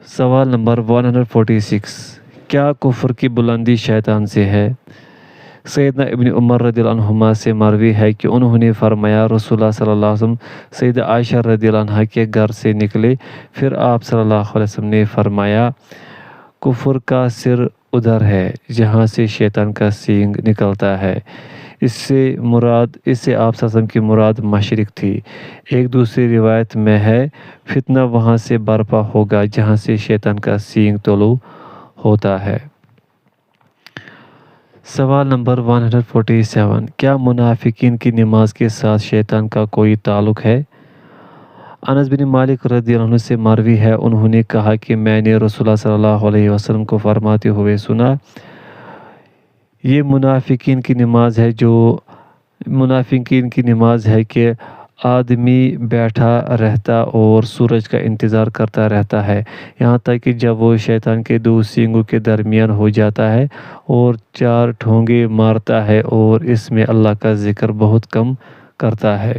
سوال نمبر 146، کیا کفر کی بلندی شیطان سے ہے؟ سیدنا ابن عمر رضی اللہ عنہما سے مروی ہے کہ انہوں نے فرمایا رسول اللہ صلی اللہ علیہ وسلم سیدہ عائشہ رضی اللہ عنہا کے گھر سے نکلے، پھر آپ صلی اللہ علیہ وسلم نے فرمایا کفر کا سر ادھر ہے جہاں سے شیطان کا سینگ نکلتا ہے۔ اس سے آپ صلی اللہ علیہ وسلم کی مراد مشرق تھی۔ ایک دوسری روایت میں ہے فتنہ وہاں سے برپا ہوگا جہاں سے شیطان کا سینگ طلوع ہوتا ہے۔ سوال نمبر 147، کیا منافقین کی نماز کے ساتھ شیطان کا کوئی تعلق ہے؟ انس بن مالک رضی اللہ عنہ سے مروی ہے، انہوں نے کہا کہ میں نے رسول اللہ صلی اللہ علیہ وسلم کو فرماتے ہوئے سنا، یہ منافقین کی نماز ہے کہ آدمی بیٹھا رہتا اور سورج کا انتظار کرتا رہتا ہے یہاں تک کہ جب وہ شیطان کے دو سینگوں کے درمیان ہو جاتا ہے اور 4 ٹھونگے مارتا ہے اور اس میں اللہ کا ذکر بہت کم کرتا ہے۔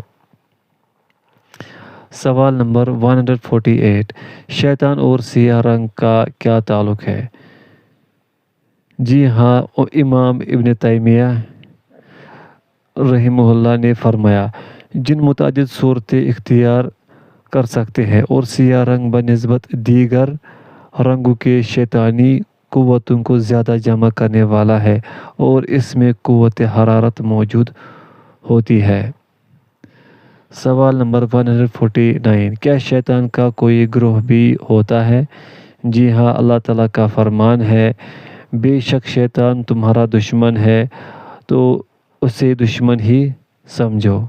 سوال نمبر 148، شیطان اور سیاہ رنگ کا کیا تعلق ہے؟ جی ہاں، امام ابن تیمیہ رحمہ اللہ نے فرمایا جن متعدد صورتیں اختیار کر سکتے ہیں اور سیاہ رنگ بنسبت دیگر رنگوں کے شیطانی قوتوں کو زیادہ جمع کرنے والا ہے اور اس میں قوت حرارت موجود ہوتی ہے۔ سوال نمبر 149، کیا شیطان کا کوئی گروہ بھی ہوتا ہے؟ جی ہاں، اللہ تعالیٰ کا فرمان ہے بے شک شیطان تمہارا دشمن ہے تو اسے دشمن ہی سمجھو،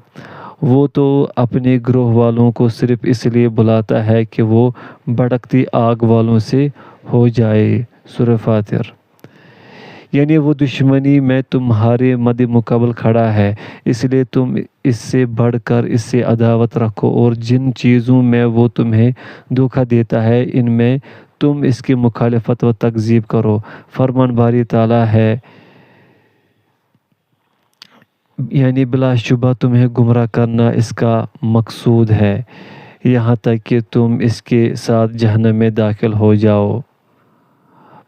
وہ تو اپنے گروہ والوں کو صرف اس لیے بلاتا ہے کہ وہ بھڑکتی آگ والوں سے ہو جائے۔ سورہ فاتر۔ یعنی وہ دشمنی میں تمہارے مد مقابل کھڑا ہے، اس لیے تم اس سے بڑھ کر اس سے عداوت رکھو اور جن چیزوں میں وہ تمہیں دھوکہ دیتا ہے ان میں تم اس کی مخالفت و تکذیب کرو۔ فرمان باری تعالیٰ ہے، یعنی بلا شبہ تمہیں گمراہ کرنا اس کا مقصود ہے یہاں تک کہ تم اس کے ساتھ جہنم میں داخل ہو جاؤ۔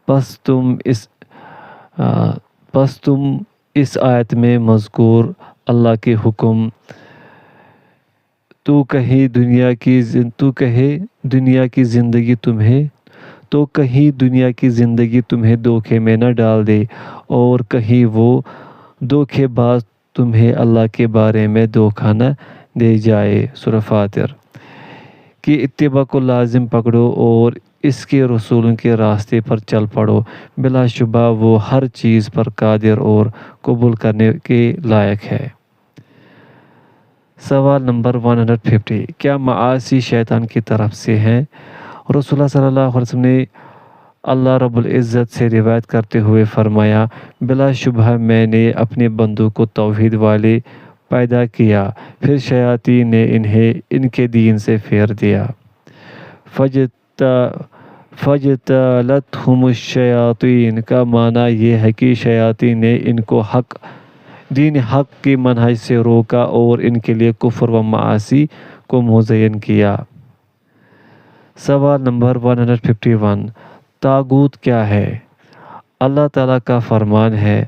پس تم اس آیت میں مذکور اللہ کے حکم تو کہیں دنیا کی زندگی تمہیں دھوکے میں نہ ڈال دے اور کہیں وہ دھوکے باز تمہیں اللہ کے بارے میں دھوکہ نہ دے جائے۔ سورہ فاتر۔ کی اتباع کو لازم پکڑو اور اس کے رسولوں کے راستے پر چل پڑو، بلا شبہ وہ ہر چیز پر قادر اور قبول کرنے کے لائق ہے۔ سوال نمبر 150، کیا معاصی شیطان کی طرف سے ہیں؟ رسول اللہ صلی اللہ علیہ وسلم نے اللہ رب العزت سے روایت کرتے ہوئے فرمایا بلا شبہ میں نے اپنے بندوں کو توحید والے پیدا کیا، پھر شیاطین نے انہیں ان کے دین سے پھیر دیا۔ فَاجْتَالَتْهُمُ الشَّيَاطِينُ کا معنی یہ ہے کہ شیاطین نے ان کو دین حق کی منہج سے روکا اور ان کے لیے کفر و معاصی کو مزین کیا۔ سوال نمبر 151، طاغوت کیا ہے؟ اللہ تعالیٰ کا فرمان ہے،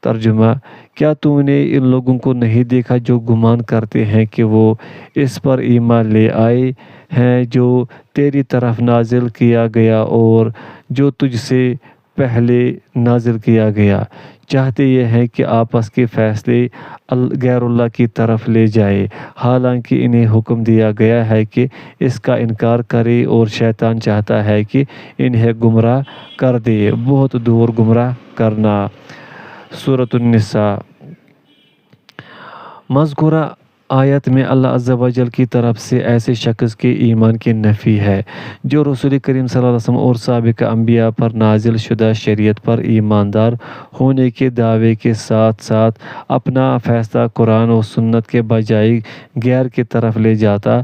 ترجمہ، کیا تو نے ان لوگوں کو نہیں دیکھا جو گمان کرتے ہیں کہ وہ اس پر ایمان لے آئے ہیں جو تیری طرف نازل کیا گیا اور جو تجھ سے پہلے نازل کیا گیا، چاہتے یہ ہیں کہ آپس کے فیصلے غیر اللہ کی طرف لے جائے، حالانکہ انہیں حکم دیا گیا ہے کہ اس کا انکار کرے اور شیطان چاہتا ہے کہ انہیں گمراہ کر دے، بہت دور گمراہ کرنا۔ سورۃ النساء۔ مذکورہ آیت میں اللہ عز و جل کی طرف سے ایسے شخص کے ایمان کی نفی ہے جو رسول کریم صلی اللہ علیہ وسلم اور سابق انبیاء پر نازل شدہ شریعت پر ایماندار ہونے کے دعوے کے ساتھ ساتھ اپنا فیصلہ قرآن و سنت کے بجائے غیر کی طرف لے جاتا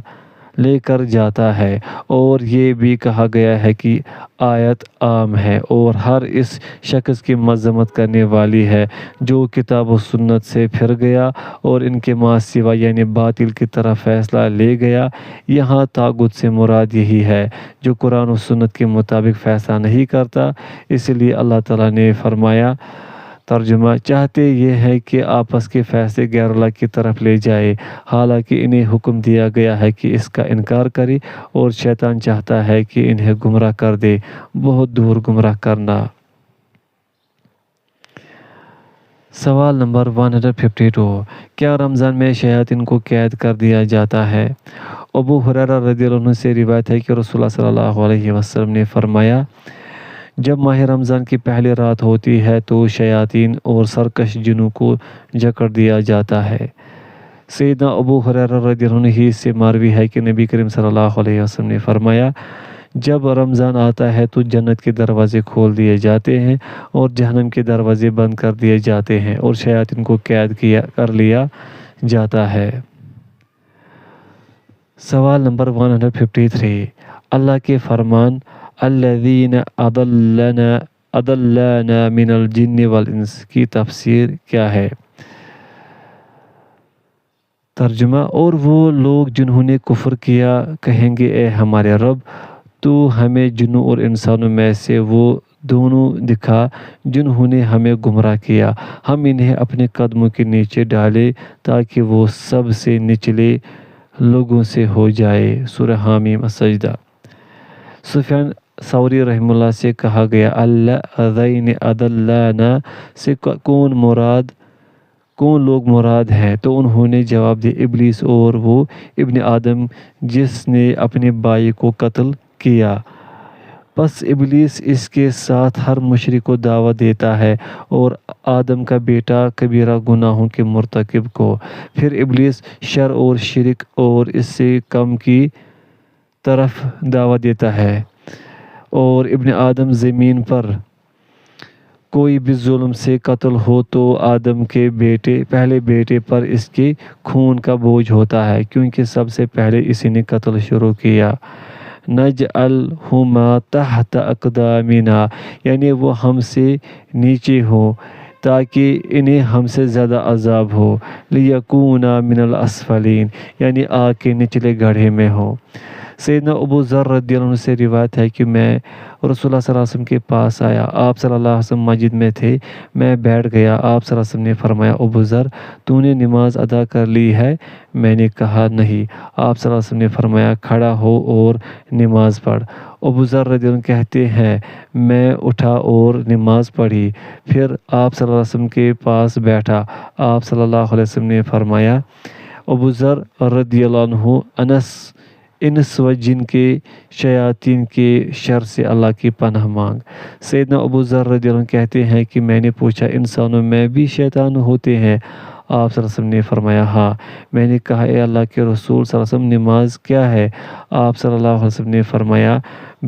لے کر جاتا ہے۔ اور یہ بھی کہا گیا ہے کہ آیت عام ہے اور ہر اس شخص کی مذمت کرنے والی ہے جو کتاب و سنت سے پھر گیا اور ان کے ماں سوا یعنی باطل کی طرف فیصلہ لے گیا۔ یہاں طاغوت سے مراد یہی ہے جو قرآن و سنت کے مطابق فیصلہ نہیں کرتا۔ اس لیے اللہ تعالیٰ نے فرمایا، ترجمہ، چاہتے یہ ہے کہ آپس کے فیصلے غیر اللہ کی طرف لے جائے، حالانکہ انہیں حکم دیا گیا ہے کہ اس کا انکار کرے، اور شیطان چاہتا ہے کہ انہیں گمراہ کر دے، بہت دور گمراہ کرنا۔ سوال نمبر 152، کیا رمضان میں شیاطین کو قید کر دیا جاتا ہے؟ ابو ہریرہ رضی اللہ عنہ سے روایت ہے کہ رسول اللہ صلی اللہ علیہ وسلم نے فرمایا، جب ماہ رمضان کی پہلی رات ہوتی ہے تو شیاطین اور سرکش جنوں کو جکڑ دیا جاتا ہے۔ سیدنا ابو ہریرہ رضی اللہ عنہ ہی سے مروی ہے کہ نبی کریم صلی اللہ علیہ وسلم نے فرمایا، جب رمضان آتا ہے تو جنت کے دروازے کھول دیے جاتے ہیں اور جہنم کے دروازے بند کر دیے جاتے ہیں اور شیاطین کو قید کر لیا جاتا ہے۔ سوال نمبر 153، اللہ کے فرمان الذین اضلانا من الجن والانس کی تفسیر کیا ہے؟ ترجمہ، اور وہ لوگ جنہوں نے کفر کیا کہیں گے، اے ہمارے رب، تو ہمیں جنوں اور انسانوں میں سے وہ دونوں دکھا جنہوں نے ہمیں گمراہ کیا، ہم انہیں اپنے قدموں کے نیچے ڈالے تاکہ وہ سب سے نچلے لوگوں سے ہو جائے۔ سورہ حامیم السجدہ۔ سفیان ثوری رحمہ اللہ سے کہا گیا، الذین اضلانا سے کون لوگ مراد ہیں؟ تو انہوں نے جواب دیا، ابلیس اور وہ ابن آدم جس نے اپنے بھائی کو قتل کیا۔ پس ابلیس اس کے ساتھ ہر مشرک کو دعوت دیتا ہے اور آدم کا بیٹا کبیرہ گناہوں کے مرتکب کو۔ پھر ابلیس شر اور شرک اور اس سے کم کی طرف دعوت دیتا ہے، اور ابن آدم زمین پر کوئی بھی ظلم سے قتل ہو تو آدم کے پہلے بیٹے پر اس کے خون کا بوجھ ہوتا ہے، کیونکہ سب سے پہلے اسی نے قتل شروع کیا۔ نجعلہما تحت اقدامنا، یعنی وہ ہم سے نیچے ہوں تاکہ انہیں ہم سے زیادہ عذاب ہو۔ لیکونا من الاسفلین، یعنی آگ کے نچلے گڑھے میں ہوں۔ سیدنا ابو ذر رضی اللہ عنہ سے روایت ہے کہ میں رسول اللہ صلی اللہ علیہ وسلم کے پاس آیا، آپ صلی اللہ علیہ وسلم مسجد میں تھے، میں بیٹھ گیا۔ آپ صلی اللہ علیہ وسلم نے فرمایا، ابو ذر، تو نے نماز ادا کر لی ہے؟ میں نے کہا، نہیں۔ آپ صلی اللہ علیہ وسلم نے فرمایا، کھڑا ہو اور نماز پڑھ۔ ابو ذر رضی اللہ عنہ کہتے ہیں، میں اٹھا اور نماز پڑھی، پھر آپ صلی اللہ علیہ وسلم کے پاس بیٹھا۔ آپ صلی اللہ علیہ وسلم نے فرمایا، ابو ذر رضی اللہ عنہ، انس و جن کے شیاطین کے شر سے اللہ کی پناہ مانگ۔ سیدنا ابو ذر رضی اللہ عنہ کہتے ہیں کہ میں نے پوچھا، انسانوں میں بھی شیطان ہوتے ہیں؟ آپ صلی اللہ علیہ وسلم نے فرمایا، ہاں۔ میں نے کہا، اے اللہ کے رسول صلی اللہ علیہ وسلم، نماز کیا ہے؟ آپ صلی اللہ علیہ وسلم نے فرمایا،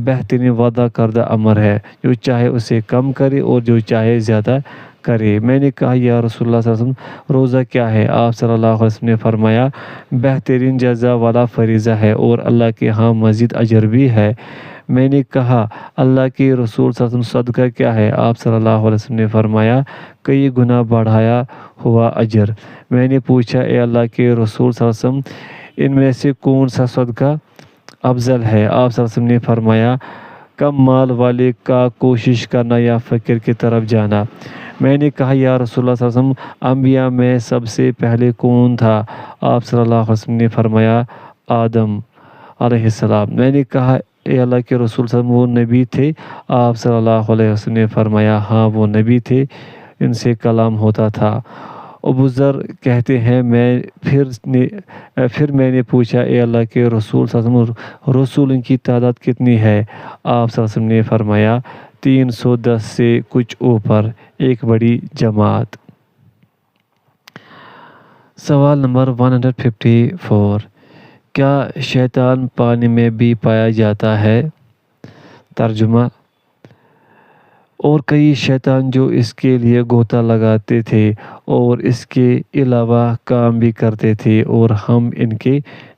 بہترین وعدہ کردہ امر ہے، جو چاہے اسے کم کرے اور جو چاہے زیادہ کرے۔ میں نے کہا، یا رسول اللہ صلی اللہ علیہ وسلم، روزہ کیا ہے؟ آپ صلی اللہ علیہ وسلم نے فرمایا، بہترین جزا والا فریضہ ہے اور اللہ کے ہاں مزید اجر بھی ہے۔ میں نے کہا، اللہ کے رسول صلی اللہ علیہ وسلم، صدقہ کیا ہے؟ آپ صلی اللہ علیہ وسلم نے فرمایا، کئی گنا بڑھایا ہوا اجر۔ میں نے پوچھا، اے اللہ کے رسول صلی اللہ علیہ وسلم، ان میں سے کون سا صدقہ افضل ہے؟ آپ صلی اللہ علیہ وسلم نے فرمایا، کم مال والے کا کوشش کرنا یا فقیر کی طرف جانا۔ میں نے کہا، یا رسول اللہ صلی اللہ علیہ وسلم، انبیاء میں سب سے پہلے کون تھا؟ آپ صلی اللہ علیہ وسلم نے فرمایا، آدم علیہ السلام۔ میں نے کہا، اے اللہ کے رسول صلی اللہ علیہ وسلم، وہ نبی تھے؟ آپ صلی اللہ علیہ وسلم نے فرمایا، ہاں وہ نبی تھے، ان سے کلام ہوتا تھا۔ ابو ذر کہتے ہیں، پھر میں نے پوچھا، اے اللہ کے رسول صلی اللہ علیہ وسلم، رسولوں کی تعداد کتنی ہے؟ آپ صلی اللہ علیہ وسلم نے فرمایا، 310 سے کچھ اوپر، ایک بڑی جماعت۔ سوال نمبر 154، کیا شیطان پانی میں بھی پایا جاتا ہے؟ ترجمہ، اور کئی شیطان جو اس کے لیے غوطہ لگاتے تھے اور اس کے علاوہ کام بھی کرتے تھے، اور ہم ان کے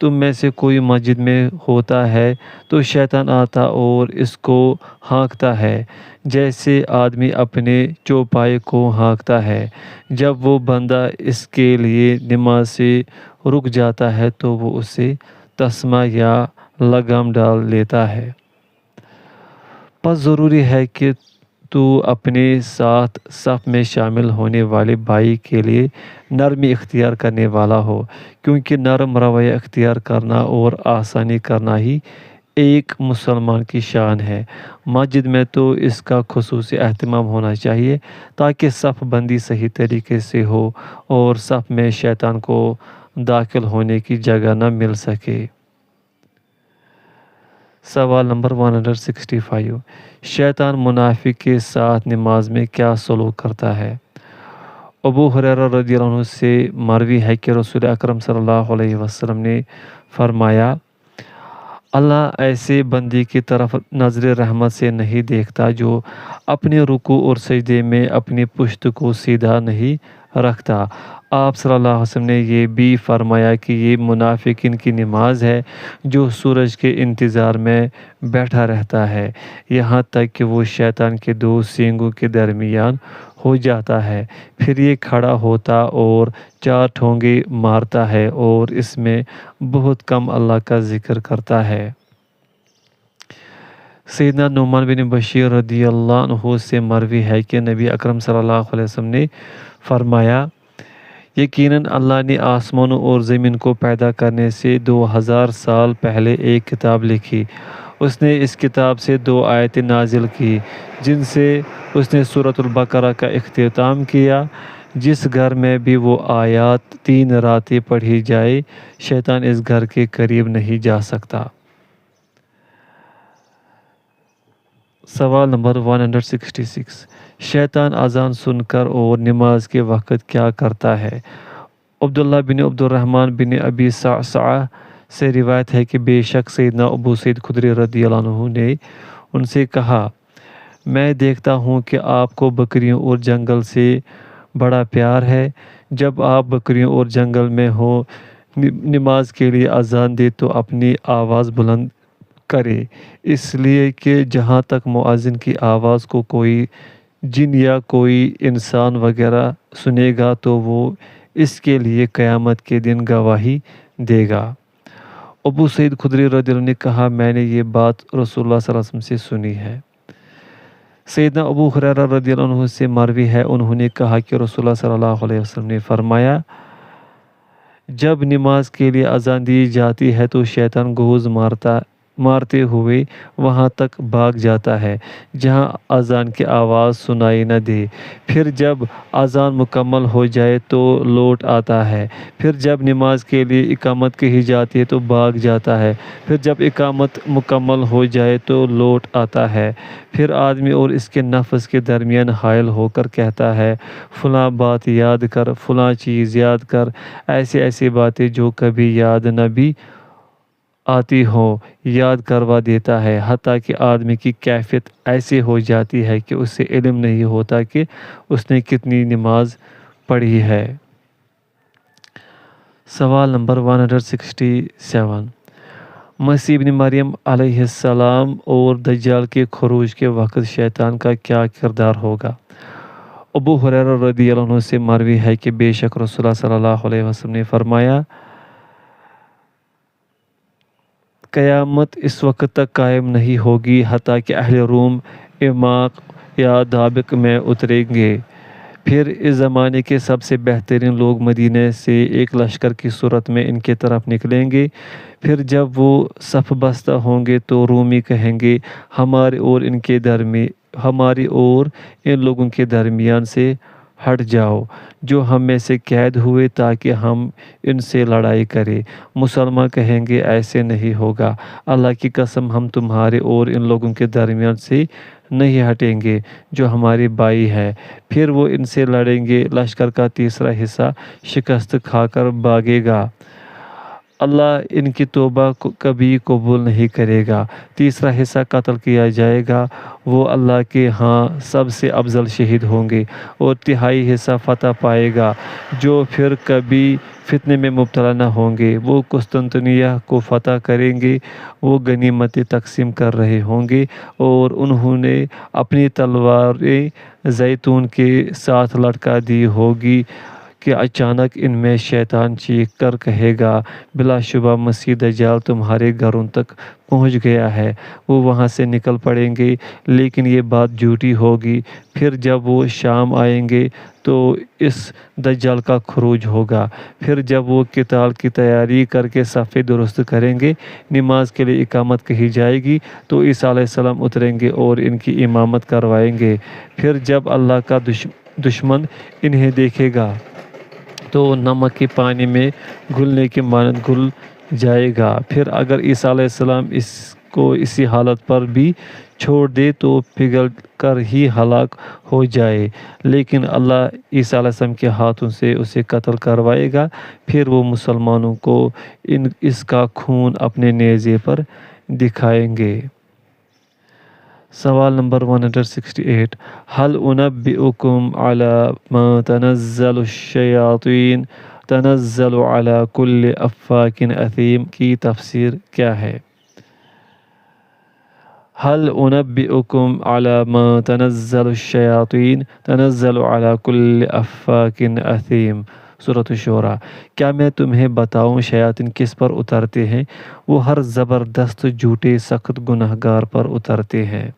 تم میں سے کوئی مسجد میں ہوتا ہے تو شیطان آتا اور اس کو ہانکتا ہے، جیسے آدمی اپنے چوپائے کو ہانکتا ہے۔ جب وہ بندہ اس کے لیے نماز سے رک جاتا ہے تو وہ اسے تسمہ یا لگام ڈال لیتا ہے۔ پس ضروری ہے کہ تو اپنے ساتھ صف میں شامل ہونے والے بھائی کے لیے نرمی اختیار کرنے والا ہو، کیونکہ نرم رویہ اختیار کرنا اور آسانی کرنا ہی ایک مسلمان کی شان ہے۔ مسجد میں تو اس کا خصوصی اہتمام ہونا چاہیے تاکہ صف بندی صحیح طریقے سے ہو اور صف میں شیطان کو داخل ہونے کی جگہ نہ مل سکے۔ سوال نمبر 165، شیطان منافق کے ساتھ نماز میں کیا سلوک کرتا ہے؟ ابو ہریرہ رضی اللہ عنہ سے مروی ہے کہ رسول اکرم صلی اللہ علیہ وسلم نے فرمایا، اللہ ایسے بندی کی طرف نظر رحمت سے نہیں دیکھتا جو اپنے رکوع اور سجدے میں اپنی پشت کو سیدھا نہیں رکھتا۔ آپ صلی اللہ علیہ وسلم نے یہ بھی فرمایا کہ یہ منافقین کی نماز ہے جو سورج کے انتظار میں بیٹھا رہتا ہے یہاں تک کہ وہ شیطان کے دو سینگوں کے درمیان ہو جاتا ہے، پھر یہ کھڑا ہوتا اور 4 ٹھونگے مارتا ہے اور اس میں بہت کم اللہ کا ذکر کرتا ہے۔ سیدنا نعمان بن بشیر رضی اللہ عنہ سے مروی ہے کہ نبی اکرم صلی اللہ علیہ وسلم نے فرمایا، یقیناً اللہ نے آسمانوں اور زمین کو پیدا کرنے سے 2000 سال پہلے ایک کتاب لکھی۔ اس نے اس کتاب سے 2 آیتیں نازل کی جن سے اس نے سورۃ البقرہ کا اختتام کیا۔ جس گھر میں بھی وہ آیات 3 راتیں پڑھی جائے شیطان اس گھر کے قریب نہیں جا سکتا۔ سوال نمبر 166، شیطان اذان سن کر اور نماز کے وقت کیا کرتا ہے؟ عبداللہ بن عبد الرحمن بن ابی صعصعہ سے روایت ہے کہ بے شک سیدنا ابو سعید خدری رضی اللہ عنہ نے ان سے کہا، میں دیکھتا ہوں کہ آپ کو بکریوں اور جنگل سے بڑا پیار ہے۔ جب آپ بکریوں اور جنگل میں ہو نماز کے لیے اذان دے تو اپنی آواز بلند کرے، اس لیے کہ جہاں تک مؤذن کی آواز کو کوئی جن یا کوئی انسان وغیرہ سنے گا تو وہ اس کے لیے قیامت کے دن گواہی دے گا۔ ابو سعید خدری رضی اللہ عنہ نے کہا، میں نے یہ بات رسول اللہ صلی اللہ علیہ وسلم سے سنی ہے۔ سیدنا ابو ہریرہ رضی اللہ عنہ سے مروی ہے، انہوں نے کہا کہ رسول اللہ صلی اللہ علیہ وسلم نے فرمایا، جب نماز کے لیے اذان دی جاتی ہے تو شیطان گوز مارتے ہوئے وہاں تک بھاگ جاتا ہے جہاں اذان کی آواز سنائی نہ دے، پھر جب اذان مکمل ہو جائے تو لوٹ آتا ہے، پھر جب نماز کے لیے اقامت کہی جاتی ہے تو بھاگ جاتا ہے، پھر جب اقامت مکمل ہو جائے تو لوٹ آتا ہے، پھر آدمی اور اس کے نفس کے درمیان حائل ہو کر کہتا ہے، فلاں بات یاد کر، فلاں چیز یاد کر، ایسی باتیں جو کبھی یاد نہ بھی آتی ہوں یاد کروا دیتا ہے، حتیٰ کہ آدمی کی کیفیت ایسی ہو جاتی ہے کہ اسے علم نہیں ہوتا کہ اس نے کتنی نماز پڑھی ہے۔ سوال نمبر 167، مسیح ابن مریم علیہ السلام اور دجال کے خروج کے وقت شیطان کا کیا کردار ہوگا؟ ابو ہریرہ رضی اللہ عنہ سے مروی ہے کہ بے شک رسول اللہ صلی اللہ علیہ وسلم نے فرمایا، قیامت اس وقت تک قائم نہیں ہوگی حتیٰ کہ اہل روم عماق یا دابق میں اتریں گے، پھر اس زمانے کے سب سے بہترین لوگ مدینے سے ایک لشکر کی صورت میں ان کے طرف نکلیں گے، پھر جب وہ صف بستہ ہوں گے تو رومی کہیں گے، ہماری اور ان لوگوں کے درمیان سے ہٹ جاؤ جو ہم میں سے قید ہوئے تاکہ ہم ان سے لڑائی کریں۔ مسلمان کہیں گے، ایسے نہیں ہوگا، اللہ کی قسم ہم تمہارے اور ان لوگوں کے درمیان سے نہیں ہٹیں گے جو ہمارے بھائی ہیں، پھر وہ ان سے لڑیں گے، لشکر کا تیسرا حصہ شکست کھا کر بھاگے گا، اللہ ان کی توبہ کو کبھی قبول نہیں کرے گا۔ تیسرا حصہ قتل کیا جائے گا، وہ اللہ کے ہاں سب سے افضل شہید ہوں گے۔ اور تہائی حصہ فتح پائے گا، جو پھر کبھی فتنے میں مبتلا نہ ہوں گے۔ وہ قسطنطنیہ کو فتح کریں گے، وہ غنیمتیں تقسیم کر رہے ہوں گے، اور انہوں نے اپنی تلواریں زیتون کے ساتھ لٹکا دی ہوگی کہ اچانک ان میں شیطان چیخ کر کہے گا، بلا شبہ مسیح دجال تمہارے گھروں تک پہنچ گیا ہے۔ وہ وہاں سے نکل پڑیں گے، لیکن یہ بات جھوٹی ہوگی۔ پھر جب وہ شام آئیں گے تو اس دجال کا خروج ہوگا۔ پھر جب وہ قتال کی تیاری کر کے صفیں درست کریں گے، نماز کے لیے اقامت کہی جائے گی، تو عیسیٰ علیہ السلام اتریں گے اور ان کی امامت کروائیں گے۔ پھر جب اللہ کا دشمن انہیں دیکھے گا تو نمک کے پانی میں گھلنے کے مانند گھل جائے گا۔ پھر اگر عیسیٰ علیہ السلام اس کو اسی حالت پر بھی چھوڑ دے تو پگھل کر ہی ہلاک ہو جائے، لیکن اللہ عیسیٰ علیہ السلام کے ہاتھوں سے اسے قتل کروائے گا۔ پھر وہ مسلمانوں کو اس کا خون اپنے نیزے پر دکھائیں گے۔ سوال نمبر 168، هل انبئکم علی ما تنزل الشیاطین تنزل علی کل افاک اثیم کی تفسیر کیا ہے؟ هل انبئکم علی ما تنزل الشیاطین تنزل علی کل افاک اثیم، سورۃ الشورى۔ کیا میں تمہیں بتاؤں شیاطین کس پر اترتے ہیں؟ وہ ہر زبردست جھوٹے سخت گناہگار پر اترتے ہیں۔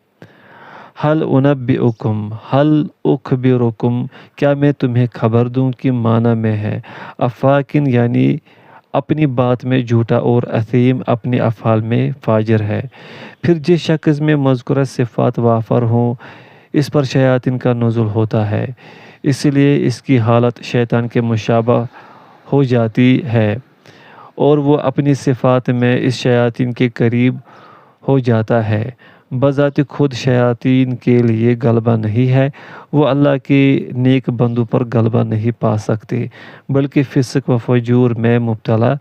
حل انبئکم، حل اخبرکم، کیا میں تمہیں خبر دوں کہ معنی میں ہے افاکن یعنی اپنی بات میں جھوٹا، اور اثیم اپنے افعال میں فاجر ہے۔ پھر جس شخص میں مذکورہ صفات وافر ہوں اس پر شیاطین کا نزول ہوتا ہے، اس لیے اس کی حالت شیطان کے مشابہ ہو جاتی ہے، اور وہ اپنی صفات میں اس شیاطین کے قریب ہو جاتا ہے۔ بذات خود شیاطین کے لیے غلبہ نہیں ہے، وہ اللہ کے نیک بندوں پر غلبہ نہیں پا سکتے، بلکہ فسق و فجور میں مبتلا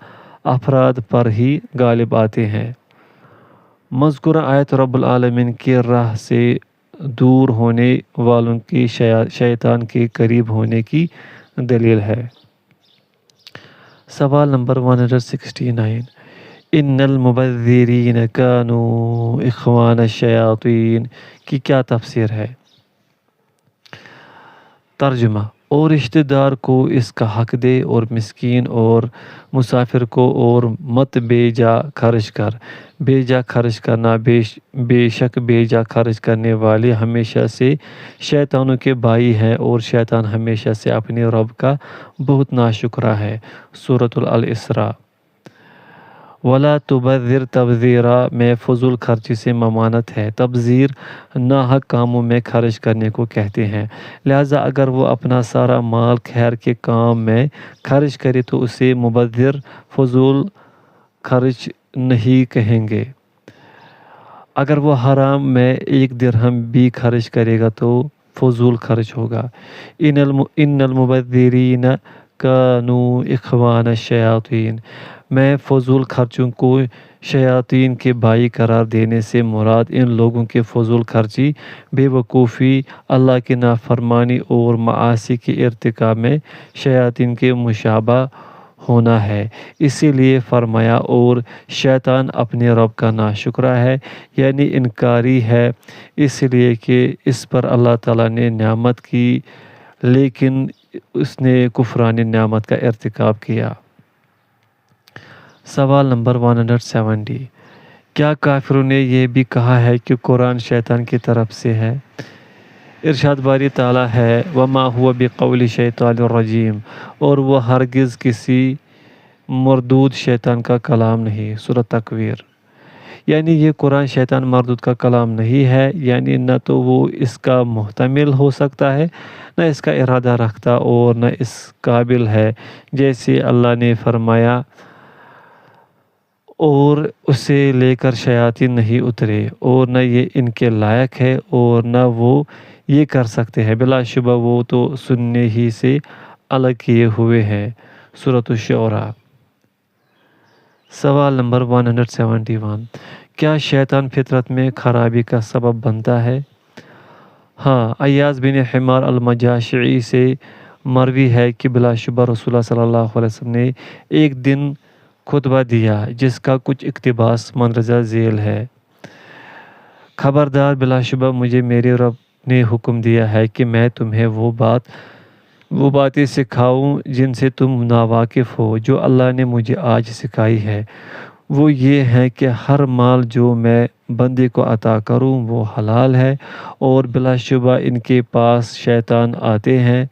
افراد پر ہی غالب آتے ہیں۔ مذکورہ آیت رب العالمین کی راہ سے دور ہونے والوں کی شیطان کے قریب ہونے کی دلیل ہے۔ سوال نمبر 169، ان المبذرین کانوا اخوان الشیاطین کی کیا تفسیر ہے؟ ترجمہ، اور رشتہ دار کو اس کا حق دے، اور مسکین اور مسافر کو، اور مت بے جا خرچ کر۔ بے جا خرچ کرنا، بے شک بے جا خرچ کرنے والے ہمیشہ سے شیطانوں کے بھائی ہیں، اور شیطان ہمیشہ سے اپنے رب کا بہت ناشکرا ہے۔ سورۃ الاسراء۔ وَلَا تُبَذِّرْ تَبْذِيرًا میں فضول خرچی سے ممانعت ہے۔ تبذیر ناحق کاموں میں خرچ کرنے کو کہتے ہیں، لہٰذا اگر وہ اپنا سارا مال خیر کے کام میں خرچ کرے تو اسے مبذر، فضول خرچ نہیں کہیں گے۔ اگر وہ حرام میں 1 درہم بھی خرچ کرے گا تو فضول خرچ ہوگا۔ ان المبذرین کانوا اخوان الشیاطین میں فضول خرچوں کو شیاطین کے بھائی قرار دینے سے مراد ان لوگوں کے فضول خرچی، بے وقوفی، اللہ کی نافرمانی اور معاصی کے ارتکاب میں شیاطین کے مشابہ ہونا ہے۔ اسی لیے فرمایا، اور شیطان اپنے رب کا ناشکرا ہے، یعنی انکاری ہے، اس لیے کہ اس پر اللہ تعالیٰ نے نعمت کی لیکن اس نے کفران نعمت کا ارتکاب کیا۔ سوال نمبر 170، کیا کافروں نے یہ بھی کہا ہے کہ قرآن شیطان کی طرف سے ہے؟ ارشاد باری تعالیٰ ہے، وَمَا هُوَ بِقَوْلِ شَيْطَانِ الرَّجِيمِ، اور وہ ہرگز کسی مردود شیطان کا کلام نہیں۔ سورۃ تکویر۔ یعنی یہ قرآن شیطان مردود کا کلام نہیں ہے، یعنی نہ تو وہ اس کا محتمل ہو سکتا ہے، نہ اس کا ارادہ رکھتا، اور نہ اس قابل ہے، جیسے اللہ نے فرمایا، اور اسے لے کر شیاطین نہیں اترے، اور نہ یہ ان کے لائق ہے، اور نہ وہ یہ کر سکتے ہیں، بلا شبہ وہ تو سننے ہی سے الگ کیے ہوئے ہیں۔ سورۃ الشعراء۔ سوال نمبر 171، کیا شیطان فطرت میں خرابی کا سبب بنتا ہے؟ ہاں، ایاز بن حمار المجاشعی سے مروی ہے کہ بلا شبہ رسول اللہ صلی اللہ علیہ وسلم نے ایک دن خطبہ دیا جس کا کچھ اقتباس مندرجہ ذیل ہے۔ خبردار، بلا شبہ مجھے میرے رب نے حکم دیا ہے کہ میں تمہیں وہ باتیں سکھاؤں جن سے تم ناواقف ہو، جو اللہ نے مجھے آج سکھائی ہے۔ وہ یہ ہے کہ ہر مال جو میں بندے کو عطا کروں وہ حلال ہے، اور بلا شبہ ان کے پاس شیطان آتے ہیں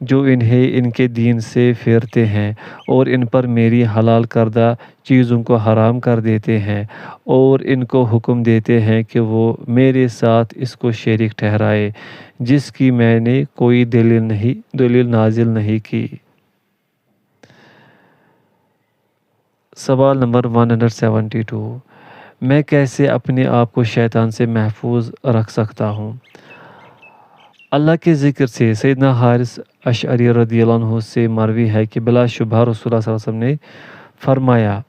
جو انہیں ان کے دین سے پھیرتے ہیں اور ان پر میری حلال کردہ چیزوں کو حرام کر دیتے ہیں، اور ان کو حکم دیتے ہیں کہ وہ میرے ساتھ اس کو شریک ٹھہرائے جس کی میں نے کوئی دلیل نازل نہیں کی۔ سوال نمبر 172، میں کیسے اپنے آپ کو شیطان سے محفوظ رکھ سکتا ہوں؟ اللہ کے ذکر سے سیدنا حارث اشعری رضی اللہ عنہ سے مروی ہے کہ بلا شبہ رسول اللہ صلی اللہ علیہ وسلم نے فرمایا،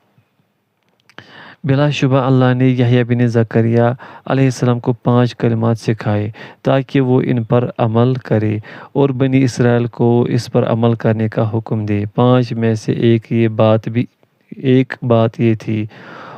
بلا شبہ اللہ نے یحییٰ بن زکریا علیہ السلام کو 5 کلمات سکھائے تاکہ وہ ان پر عمل کرے اور بنی اسرائیل کو اس پر عمل کرنے کا حکم دے۔ 5 میں سے ایک بات یہ تھی،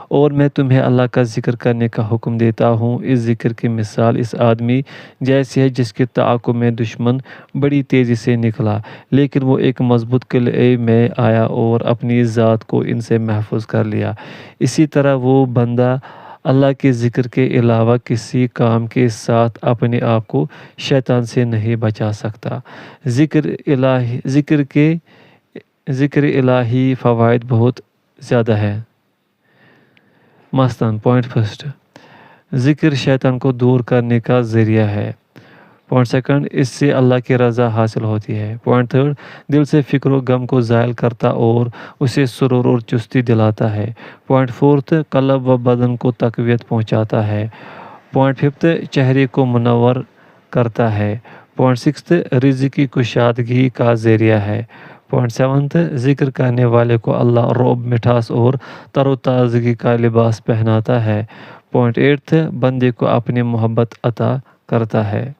اور میں تمہیں اللہ کا ذکر کرنے کا حکم دیتا ہوں۔ اس ذکر کی مثال اس آدمی جیسی ہے جس کے تعاقب میں دشمن بڑی تیزی سے نکلا، لیکن وہ ایک مضبوط قلعے میں آیا اور اپنی ذات کو ان سے محفوظ کر لیا۔ اسی طرح وہ بندہ اللہ کے ذکر کے علاوہ کسی کام کے ساتھ اپنے آپ کو شیطان سے نہیں بچا سکتا۔ ذکر الہی فوائد بہت زیادہ ہے۔ مثلاً پوائنٹ فرسٹ، ذکر شیطان کو دور کرنے کا ذریعہ ہے۔ پوائنٹ سیکنڈ، اس سے اللہ کی رضا حاصل ہوتی ہے۔ پوائنٹ تھرڈ، دل سے فکر و غم کو زائل کرتا اور اسے سرور اور چستی دلاتا ہے۔ پوائنٹ فورتھ، قلب و بدن کو تقویت پہنچاتا ہے۔ پوائنٹ ففتھ، چہرے کو منور کرتا ہے۔ پوائنٹ سکستھ، رزق کی کشادگی کا ذریعہ ہے۔ پوائنٹ سیونتھ، ذکر کرنے والے کو اللہ رعب، مٹھاس اور تر و تازگی کا لباس پہناتا ہے۔ پوائنٹ ایٹھ، بندے کو اپنی محبت عطا کرتا ہے۔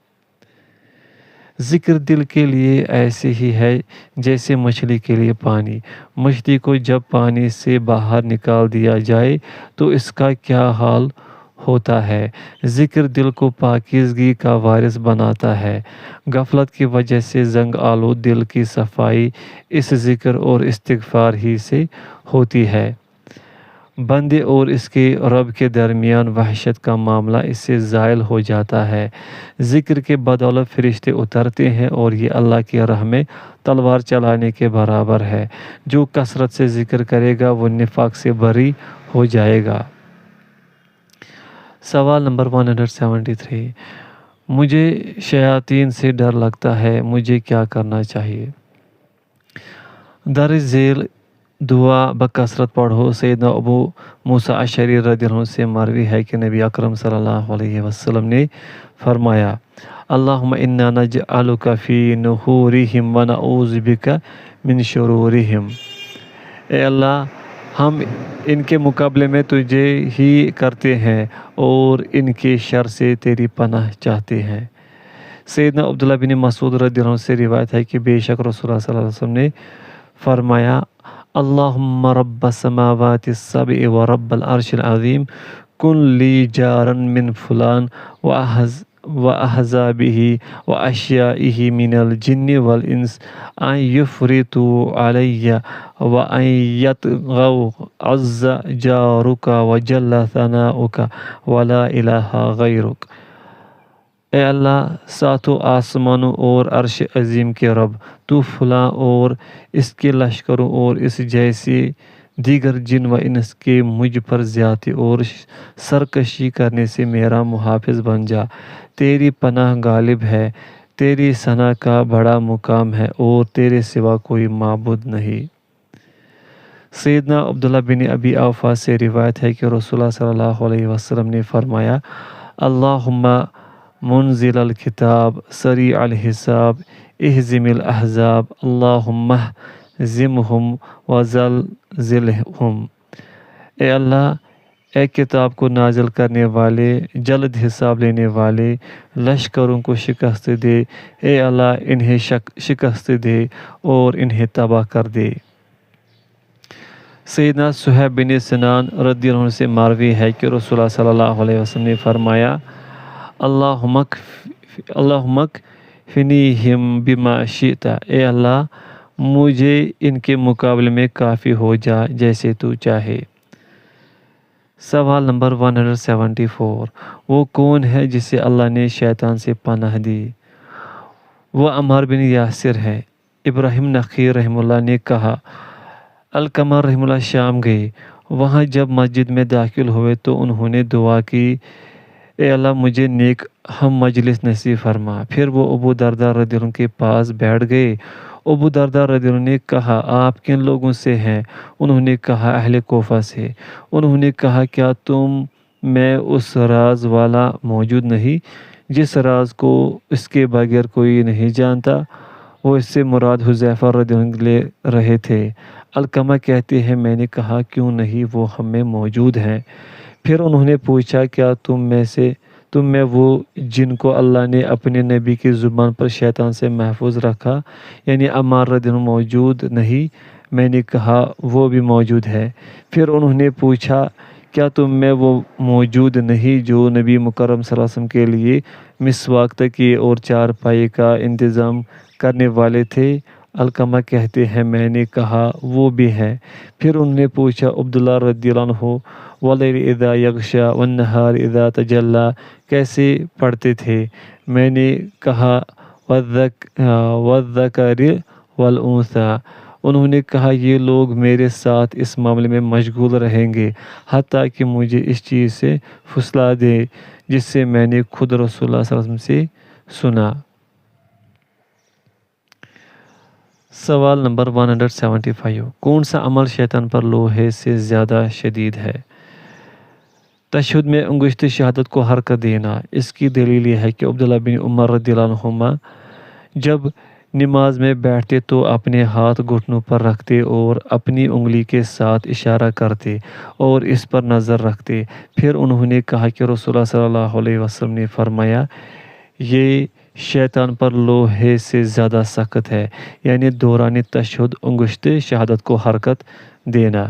ذکر دل کے لیے ایسے ہی ہے جیسے مچھلی کے لیے پانی۔ مچھلی کو جب پانی سے باہر نکال دیا جائے تو اس کا کیا حال ہوتا ہے۔ ذکر دل کو پاکیزگی کا وارث بناتا ہے۔ غفلت کی وجہ سے زنگ آلود دل کی صفائی اس ذکر اور استغفار ہی سے ہوتی ہے۔ بندے اور اس کے رب کے درمیان وحشت کا معاملہ اس سے زائل ہو جاتا ہے۔ ذکر کے بدولت فرشتے اترتے ہیں اور یہ اللہ کی راہ میں تلوار چلانے کے برابر ہے۔ جو کثرت سے ذکر کرے گا وہ نفاق سے بری ہو جائے گا۔ سوال نمبر 173، مجھے شیاطین سے ڈر لگتا ہے، مجھے کیا کرنا چاہیے؟ درج ذیل دعا بکثرت پڑھو۔ سیدنا ابو موسیٰ اشعری رضی اللہ عنہ سے مروی ہے کہ نبی اکرم صلی اللہ علیہ وسلم نے فرمایا، اللہم انا نجعلک فی نحورہم ونعوذ بک من شرورہم۔ اے اللہ، ہم ان کے مقابلے میں تجھے ہی کرتے ہیں اور ان کے شر سے تیری پناہ چاہتے ہیں۔ سیدنا عبداللہ بن مسعود رضی اللہ عنہ سے روایت ہے کہ بے شک رسول اللہ صلی اللہ علیہ وسلم نے فرمایا، اللہم رب السماوات السبع و رب العرش العظیم کن لی جارا من فلان و احزابہ و اشیائہ من الجن والانس ان یفرطوا علی و ان یطغوا عز جارک و جل ثناؤک ولا الہ غیرک۔ اے اللہ، ساتوں آسمانوں اور عرش عظیم کے رب، تو فلاں اور اس کے لشکروں اور اس جیسے دیگر جن و انس کے مجھ پر زیادتی اور سرکشی کرنے سے میرا محافظ بن جا۔ تیری پناہ غالب ہے، تیری ثنا کا بڑا مقام ہے اور تیرے سوا کوئی معبود نہیں۔ سیدنا عبداللہ بن ابی اوفا سے روایت ہے کہ رسول اللہ صلی اللہ علیہ وسلم نے فرمایا، اللہم منزل الکتاب سریع الحساب اہزم الاحزاب اللہم اہزمہم وزلزلہم۔ اے اللہ، اے کتاب کو نازل کرنے والے، جلد حساب لینے والے، لشکروں کو شکست دے۔ اے اللہ، انہیں شکست دے اور انہیں تباہ کر دے۔ سیدنا صہیب بن سنان رضی اللہ عنہ سے مروی ہے کہ رسول اللہ صلی اللہ علیہ وسلم نے فرمایا، اللہم اکفنیہم بما شئت، اے اللہ مجھے ان کے مقابلے میں کافی ہو جا جیسے تو چاہے۔ سوال نمبر 174، وہ کون ہے جسے اللہ نے شیطان سے پناہ دی؟ وہ عمار بن یاسر ہے۔ ابراہیم نخعی رحمہ اللہ نے کہا، علقمہ رحمہ اللہ شام گئے، وہاں جب مسجد میں داخل ہوئے تو انہوں نے دعا کی، اے اللہ مجھے نیک ہم مجلس نصیب فرما۔ پھر وہ ابو درداء رضی اللہ عنہ کے پاس بیٹھ گئے۔ ابو درداء رضی اللہ عنہ نے کہا، آپ کن لوگوں سے ہیں؟ انہوں نے کہا، اہل کوفہ سے۔ انہوں نے کہا، کیا تم میں اس راز والا موجود نہیں جس راز کو اس کے بغیر کوئی نہیں جانتا؟ وہ اس سے مراد حذیفہ رضی اللہ عنہ لے رہے تھے۔ علقمہ کہتے ہیں، میں نے کہا، کیوں نہیں، وہ ہم میں موجود ہیں۔ پھر انہوں نے پوچھا، کیا تم میں وہ جن کو اللہ نے اپنے نبی کی زبان پر شیطان سے محفوظ رکھا یعنی عمار رضی اللہ عنہ موجود نہیں؟ میں نے کہا، وہ بھی موجود ہے۔ پھر انہوں نے پوچھا، کیا تم میں وہ موجود نہیں جو نبی مکرم صلی اللہ علیہ وسلم کے لیے مسواک، تکیے اور چارپائی کا انتظام کرنے والے تھے؟ علقمہ کہتے ہیں، میں نے کہا، وہ بھی ہے۔ پھر انہوں نے پوچھا، عبداللہ رضی اللہ عنہ واللیل اذا یغشی والنہار اذا تجلی کیسے پڑھتے تھے؟ میں نے کہا، والذکر والانثی۔ انہوں نے کہا، یہ لوگ میرے ساتھ اس معاملے میں مشغول رہیں گے حتیٰ کہ مجھے اس چیز سے پھسلا دے جس سے میں نے خود رسول اللہ صلی اللہ علیہ وسلم سے سنا۔ سوال نمبر 175، کون سا عمل شیطان پر لوہے سے زیادہ شدید ہے؟ تشہد میں انگشت شہادت کو حرکت دینا۔ اس کی دلیل یہ ہے کہ عبداللہ بن عمر رضی اللہ عنہما جب نماز میں بیٹھتے تو اپنے ہاتھ گھٹنوں پر رکھتے اور اپنی انگلی کے ساتھ اشارہ کرتے اور اس پر نظر رکھتے۔ پھر انہوں نے کہا کہ رسول اللہ صلی اللہ علیہ وسلم نے فرمایا، یہ شیطان پر لوہے سے زیادہ سخت ہے، یعنی دوران تشہد انگشت شہادت کو حرکت دینا۔